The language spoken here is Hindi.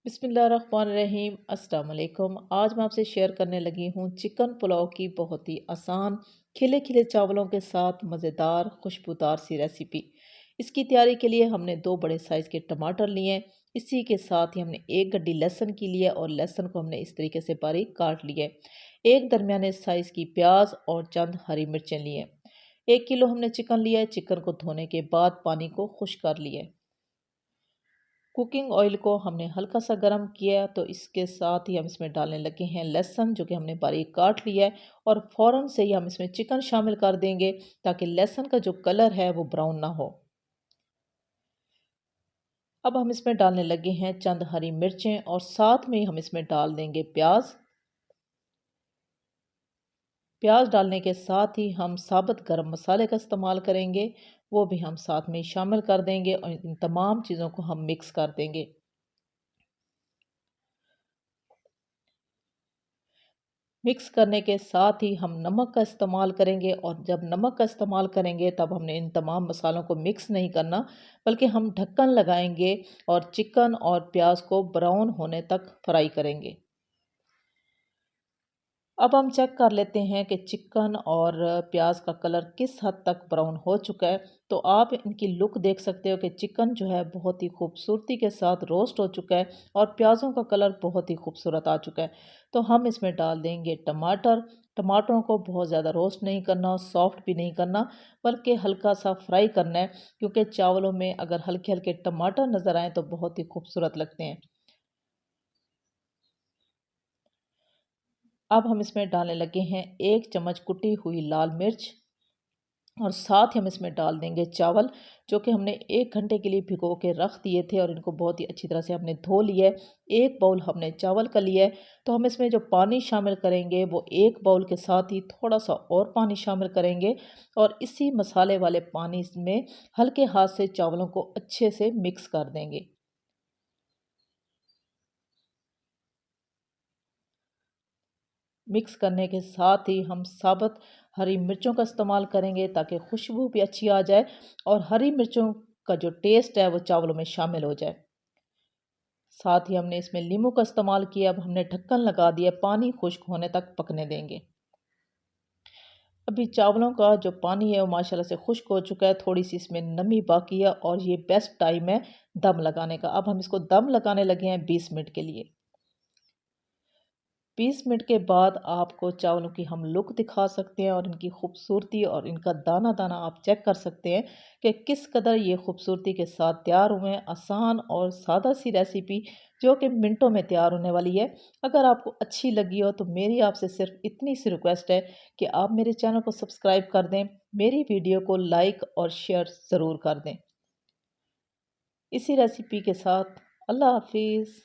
बिस्मिल्लाहिर्रहमानिर्रहीम अस्सलाम वालेकुम। आज मैं आपसे शेयर करने लगी हूँ चिकन पुलाव की बहुत ही आसान खिले खिले चावलों के साथ मज़ेदार खुशबूदार सी रेसिपी। इसकी तैयारी के लिए हमने दो बड़े साइज़ के टमाटर लिए। इसी के साथ ही हमने एक गड्डी लहसुन की लिए और लहसुन को हमने इस तरीके से बारीक काट लिए। एक दरमियाने साइज़ की प्याज और चंद हरी मिर्चें लिए। 1 किलो हमने चिकन लिया है। चिकन को धोने के बाद पानी को खुश्क कर लिए। कुकिंग ऑयल को हमने हल्का सा गर्म किया तो इसके साथ ही हम इसमें डालने लगे हैं लहसुन जो कि हमने बारीक काट लिया है। और फ़ौरन से ही हम इसमें चिकन शामिल कर देंगे ताकि लहसुन का जो कलर है वो ब्राउन ना हो। अब हम इसमें डालने लगे हैं चंद हरी मिर्चें और साथ में ही हम इसमें डाल देंगे प्याज। प्याज डालने के साथ ही हम साबुत गरम मसाले का इस्तेमाल करेंगे, वो भी हम साथ में शामिल कर देंगे और इन तमाम चीज़ों को हम मिक्स कर देंगे। मिक्स करने के साथ ही हम नमक का इस्तेमाल करेंगे और जब नमक का इस्तेमाल करेंगे तब हमने इन तमाम मसालों को मिक्स नहीं करना, बल्कि हम ढक्कन लगाएंगे और चिकन और प्याज को ब्राउन होने तक फ्राई करेंगे। अब हम चेक कर लेते हैं कि चिकन और प्याज का कलर किस हद तक ब्राउन हो चुका है। तो आप इनकी लुक देख सकते हो कि चिकन जो है बहुत ही खूबसूरती के साथ रोस्ट हो चुका है और प्याज़ों का कलर बहुत ही खूबसूरत आ चुका है। तो हम इसमें डाल देंगे टमाटर। टमाटरों को बहुत ज़्यादा रोस्ट नहीं करना, सॉफ्ट भी नहीं करना, बल्कि हल्का सा फ्राई करना है, क्योंकि चावलों में अगर हल्के हल्के टमाटर नज़र आए तो बहुत ही खूबसूरत लगते हैं। अब हम इसमें डालने लगे हैं 1 चम्मच कुटी हुई लाल मिर्च और साथ ही हम इसमें डाल देंगे चावल जो कि हमने 1 घंटे के लिए भिगो के रख दिए थे और इनको बहुत ही अच्छी तरह से हमने धो लिया है। 1 बाउल हमने चावल का लिया है। तो हम इसमें जो पानी शामिल करेंगे वो 1 बाउल के साथ ही थोड़ा सा और पानी शामिल करेंगे और इसी मसाले वाले पानी में हल्के हाथ से चावलों को अच्छे से मिक्स कर देंगे। मिक्स करने के साथ ही हम साबुत हरी मिर्चों का इस्तेमाल करेंगे ताकि खुशबू भी अच्छी आ जाए और हरी मिर्चों का जो टेस्ट है वो चावलों में शामिल हो जाए। साथ ही हमने इसमें नींबू का इस्तेमाल किया। अब हमने ढक्कन लगा दिया, पानी खुश्क होने तक पकने देंगे। अभी चावलों का जो पानी है वो माशाल्लाह से खुश्क हो चुका है, थोड़ी सी इसमें नमी बाकी है और ये बेस्ट टाइम है दम लगाने का। अब हम इसको दम लगाने लगे हैं 20 मिनट के लिए। 20 मिनट के बाद आपको चावलों की हम लुक दिखा सकते हैं और इनकी खूबसूरती और इनका दाना दाना आप चेक कर सकते हैं कि किस कदर ये खूबसूरती के साथ तैयार हुए हैं। आसान और सादा सी रेसिपी जो कि मिनटों में तैयार होने वाली है। अगर आपको अच्छी लगी हो तो मेरी आपसे सिर्फ इतनी सी रिक्वेस्ट है कि आप मेरे चैनल को सब्सक्राइब कर दें, मेरी वीडियो को लाइक और शेयर ज़रूर कर दें। इसी रेसिपी के साथ अल्लाह हाफिज़।